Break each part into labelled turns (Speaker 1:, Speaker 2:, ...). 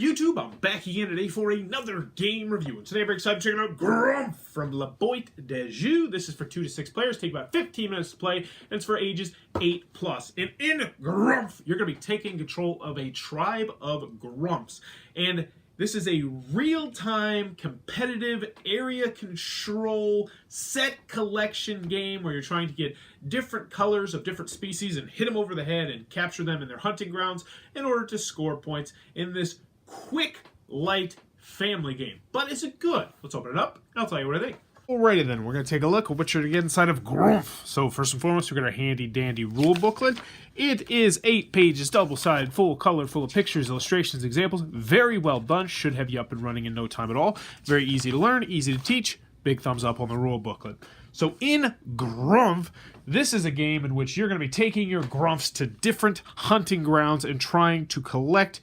Speaker 1: YouTube, I'm back again today for another game review. And today I'm very excited to check out Grumpf from La Boîte de Jeux. This is for 2 to 6 players, take about 15 minutes to play, and it's for ages 8+. And in Grumpf, you're going to be taking control of a tribe of Grumps. And this is a real-time, competitive, area control, set collection game where you're trying to get different colors of different species and hit them over the head and capture them in their hunting grounds in order to score points in this quick, light family game. But is it good? Let's open it up and I'll tell you what I think. Alrighty then, we're going to take a look at what you're going to get inside of Grumpf. So first and foremost, we've got our handy-dandy rule booklet. It is 8 pages, double-sided, full color, full of pictures, illustrations, examples. Very well done. Should have you up and running in no time at all. Very easy to learn, easy to teach. Big thumbs up on the rule booklet. So in Grumpf, this is a game in which you're going to be taking your Grumphs to different hunting grounds and trying to collect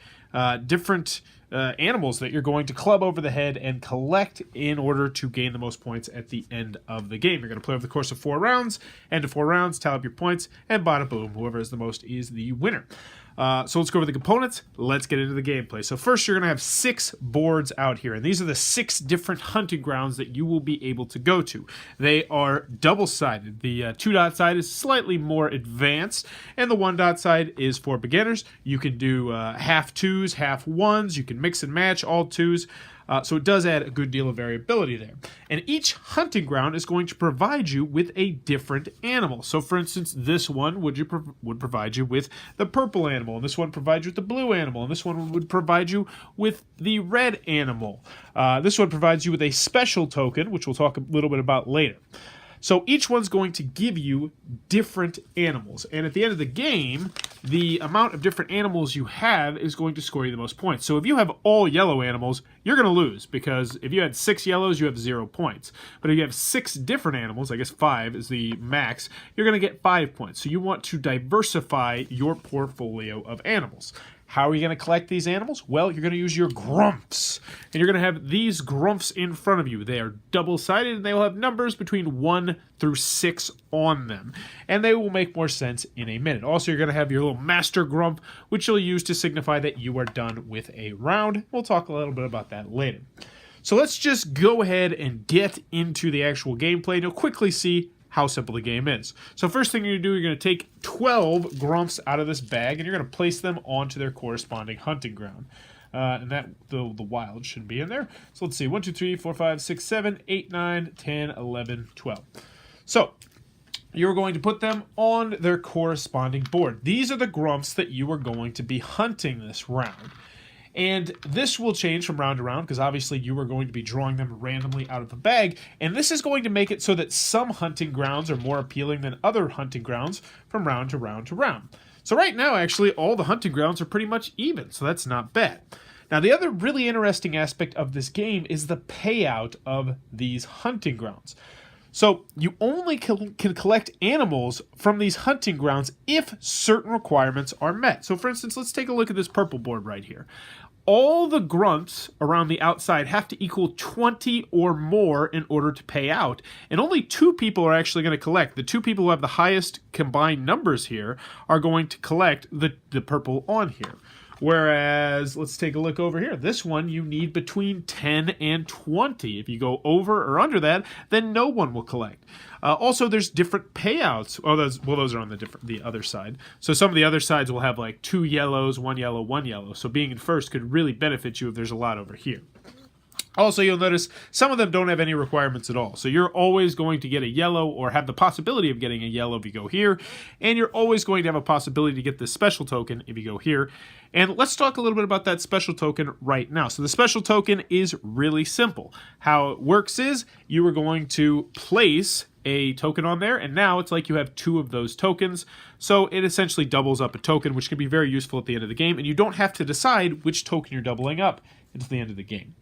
Speaker 1: different animals that you're going to club over the head and collect in order to gain the most points at the end of the game. You're going to play over the course of 4 rounds, end of 4 rounds, tally up your points, and bada boom, whoever has the most is the winner. So let's go over the components. Let's get into the gameplay. So first, you're going to have 6 boards out here, and these are the 6 different hunting grounds that you will be able to go to. They are double-sided. The 2-dot side is slightly more advanced, and the 1-dot side is for beginners. You can do half 2s, half 1s. You can mix and match all 2s. So it does add a good deal of variability there. And each hunting ground is going to provide you with a different animal. So for instance, this one would provide you with the purple animal, and this one provides you with the blue animal, and this one would provide you with the red animal. This one provides you with a special token, which we'll talk a little bit about later. So each one's going to give you different animals. And at the end of the game, the amount of different animals you have is going to score you the most points. So if you have all yellow animals, you're going to lose, because if you had 6 yellows, you have 0 points. But if you have 6 different animals, I guess 5 is the max, you're going to get 5 points. So you want to diversify your portfolio of animals. How are you going to collect these animals? Well, you're going to use your Grumphs. And you're going to have these Grumphs in front of you. They are double-sided, and they will have numbers between 1 through 6 on them. And they will make more sense in a minute. Also, you're going to have your little Master Grumpf, which you'll use to signify that you are done with a round. We'll talk a little bit about that later. So let's just go ahead and get into the actual gameplay, and you'll quickly see how simple the game is. So first thing you're going to do, you're going to take 12 Grumphs out of this bag, and you're going to place them onto their corresponding hunting ground. And that the wild should be in there. So let's see, 1, 2, 3, 4, 5, 6, 7, 8, 9, 10, 11, 12. So you're going to put them on their corresponding board. These are the Grumphs that you are going to be hunting this round. And this will change from round to round, because obviously you are going to be drawing them randomly out of the bag. And this is going to make it so that some hunting grounds are more appealing than other hunting grounds from round to round to round. So right now, actually, all the hunting grounds are pretty much even, so that's not bad. Now, the other really interesting aspect of this game is the payout of these hunting grounds. So you only can collect animals from these hunting grounds if certain requirements are met. So for instance, let's take a look at this purple board right here. All the Grumphs around the outside have to equal 20 or more in order to pay out. And only 2 people are actually going to collect. The 2 people who have the highest combined numbers here are going to collect the purple on here. Whereas, let's take a look over here. This one, you need between 10 and 20. If you go over or under that, then no one will collect. Also, there's different payouts. Oh, those are on the other side. So some of the other sides will have like 2 yellows, 1 yellow, 1 yellow. So being in first could really benefit you if there's a lot over here. Also, you'll notice some of them don't have any requirements at all. So you're always going to get a yellow, or have the possibility of getting a yellow if you go here. And you're always going to have a possibility to get this special token if you go here. And let's talk a little bit about that special token right now. So the special token is really simple. How it works is you are going to place a token on there, and now it's like you have 2 of those tokens. So it essentially doubles up a token, which can be very useful at the end of the game. And you don't have to decide which token you're doubling up until the end of the game.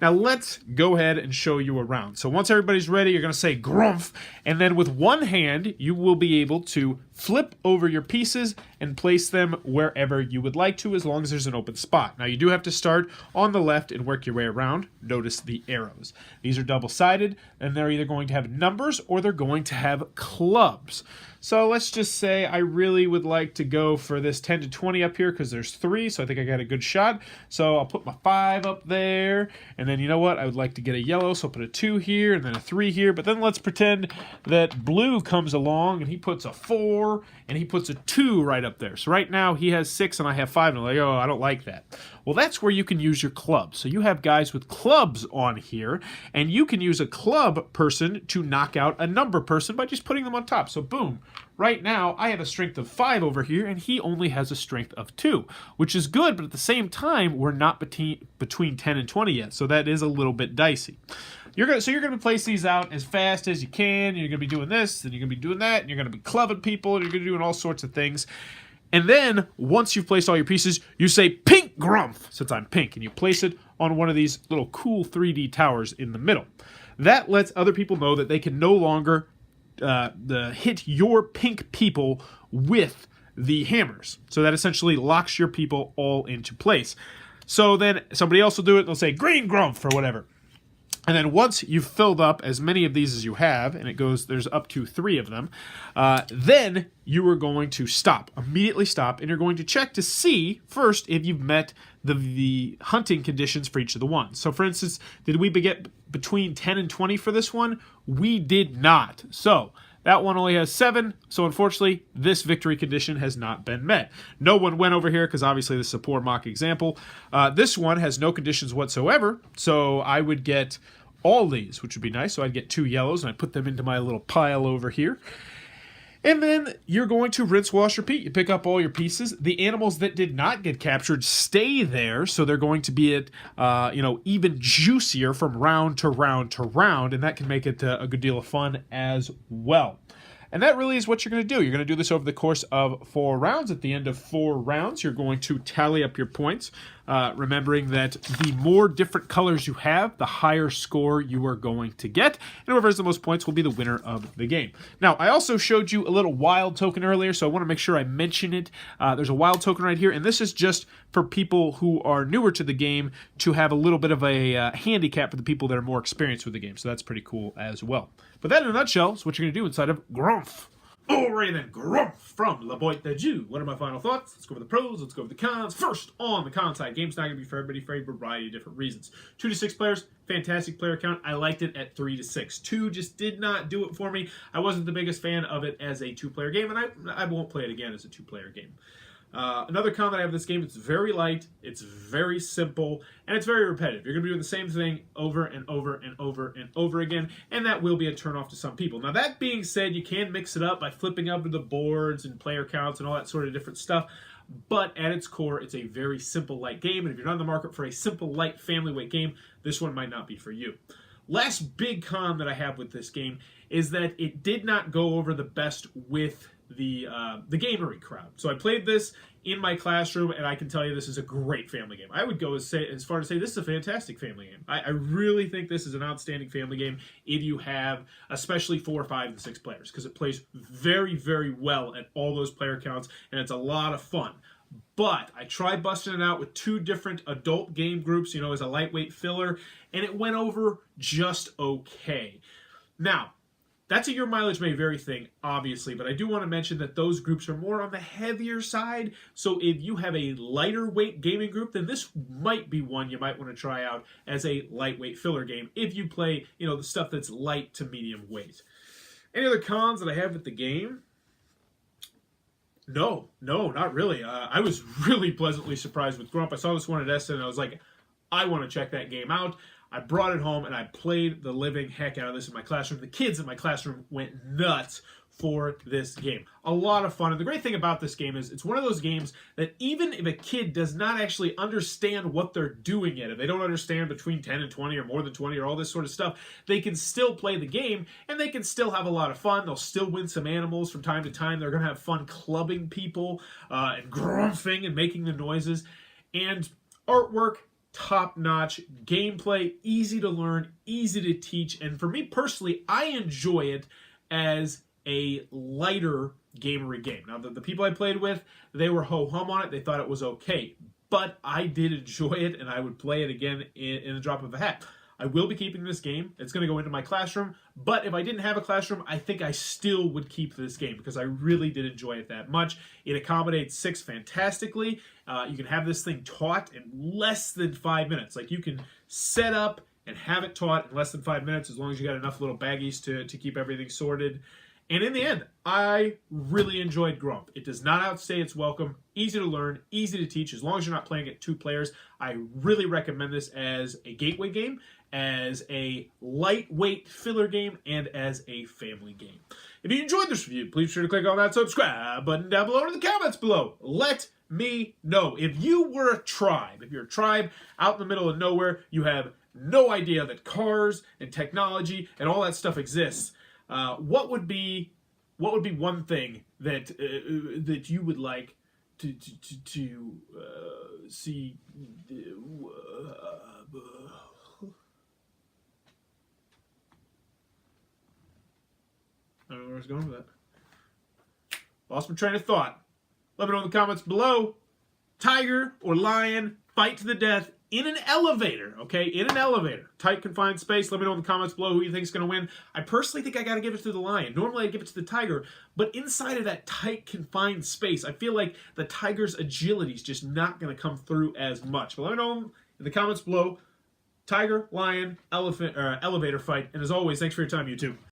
Speaker 1: Now let's go ahead and show you around. So once everybody's ready, you're going to say Grumpf, and then with one hand, you will be able to flip over your pieces and place them wherever you would like to, as long as there's an open spot. Now, you do have to start on the left and work your way around. Notice the arrows. These are double-sided, and they're either going to have numbers or they're going to have clubs. So let's just say I really would like to go for this 10 to 20 up here because there's 3, so I think I got a good shot. So I'll put my 5 up there, and then you know what? I would like to get a yellow, so I'll put a 2 here and then a 3 here. But then let's pretend that blue comes along and he puts a 4 and he puts a 2 right up there. So right now he has 6 and I have 5, and I'm like, oh, I don't like that. Well, that's where you can use your clubs. So you have guys with clubs on here, and you can use a club person to knock out a number person by just putting them on top. So boom. Right now, I have a strength of 5 over here, and he only has a strength of 2, which is good, but at the same time, we're not between 10 and 20 yet, so that is a little bit dicey. You're going to place these out as fast as you can. You're going to be doing this, and you're going to be doing that, and you're going to be clubbing people, and you're going to be doing all sorts of things. And then, once you've placed all your pieces, you say, pink Grumpf, since I'm pink, and you place it on one of these little cool 3D towers in the middle. That lets other people know that they can no longer hit your pink people with the hammers. So that essentially locks your people all into place. So then somebody else will do it, they'll say green Grumpf or whatever. And then once you've filled up as many of these as you have, and it goes, there's up to 3 of them, then you are going to stop, immediately stop, and you're going to check to see first if you've met the hunting conditions for each of the ones. So for instance, did we get between 10 and 20 for this one? We did not. So that one only has 7, so unfortunately, this victory condition has not been met. No one went over here because obviously this is a poor mock example. This one has no conditions whatsoever, so I would get all these, which would be nice. So I'd get 2 yellows, and I put them into my little pile over here. And then you're going to rinse, wash, repeat. You pick up all your pieces. The animals that did not get captured stay there, so they're going to be at, even juicier from round to round to round, and that can make it a good deal of fun as well. And that really is what you're going to do. You're going to do this over the course of 4 rounds. At the end of 4 rounds, you're going to tally up your points, remembering that the more different colors you have, the higher score you are going to get. And whoever has the most points will be the winner of the game. Now, I also showed you a little wild token earlier, so I want to make sure I mention it. There's a wild token right here, and this is just for people who are newer to the game to have a little bit of a handicap for the people that are more experienced with the game. So that's pretty cool as well. But that in a nutshell is what you're going to do inside of Grumpf. Alrighty then, Grumpf from La Boîte de Jeu. What are my final thoughts? Let's go over the pros, let's go over the cons. First, on the con side, game's not going to be for everybody for a variety of different reasons. 2 to 6 players, fantastic player count. I liked it at 3 to 6. 2 just did not do it for me. I wasn't the biggest fan of it as a 2-player game, and I won't play it again as a 2-player game. Another con that I have with this game, it's very light, it's very simple, and it's very repetitive. You're going to be doing the same thing over and over and over and over again, and that will be a turnoff to some people. Now, that being said, you can mix it up by flipping up the boards and player counts and all that sort of different stuff, but at its core, it's a very simple, light game, and if you're not in the market for a simple, light, family weight game, this one might not be for you. Last big con that I have with this game is that it did not go over the best with the gamery crowd. So I played this in my classroom, and I can tell you this is a great family game. I would go as far to say this is a fantastic family game. I really think this is an outstanding family game if you have especially 4, 5, and 6 players, because it plays very, very well at all those player counts, and it's a lot of fun. But I tried busting it out with 2 different adult game groups, as a lightweight filler, and it went over just okay. Now, that's a your mileage may vary thing, obviously, but I do want to mention that those groups are more on the heavier side, so if you have a lighter weight gaming group, then this might be one you might want to try out as a lightweight filler game if you play, the stuff that's light to medium weight. Any other cons that I have with the game? No, not really. I was really pleasantly surprised with Grumpf. I saw this one at Essen, and I was like, I want to check that game out. I brought it home, and I played the living heck out of this in my classroom. The kids in my classroom went nuts for this game. A lot of fun. And the great thing about this game is it's one of those games that even if a kid does not actually understand what they're doing yet, if they don't understand between 10 and 20 or more than 20 or all this sort of stuff, they can still play the game, and they can still have a lot of fun. They'll still win some animals from time to time. They're going to have fun clubbing people and grunfing and making the noises. And artwork, top-notch, gameplay, easy to learn, easy to teach, and for me personally, I enjoy it as a lighter gamery game. Now, the people I played with, they were ho-hum on it. They thought it was okay. But I did enjoy it, and I would play it again in the drop of a hat. I will be keeping this game. It's going to go into my classroom. But if I didn't have a classroom, I think I still would keep this game because I really did enjoy it that much. It accommodates 6 fantastically. You can have this thing taught in less than 5 minutes. Like, you can set up and have it taught in less than 5 minutes as long as you got enough little baggies to keep everything sorted. And in the end, I really enjoyed Grumpf. It does not outstay its welcome. Easy to learn, easy to teach, as long as you're not playing it 2 players. I really recommend this as a gateway game, as a lightweight filler game, and as a family game. If you enjoyed this review, please be sure to click on that subscribe button down below in the comments below. Let me know. If you were a tribe, if you're a tribe out in the middle of nowhere, you have no idea that cars and technology and all that stuff exists, what would be one thing that that you would like to see? I don't know where I was going with that. Lost my train of thought. Let me know in the comments below. Tiger or lion, fight to the death in an elevator, okay? In an elevator. Tight, confined space. Let me know in the comments below who you think is going to win. I personally think I got to give it to the lion. Normally I give it to the tiger, but inside of that tight, confined space, I feel like the tiger's agility is just not going to come through as much. But let me know in the comments below. Tiger, lion, elephant, elevator fight. And as always, thanks for your time, YouTube.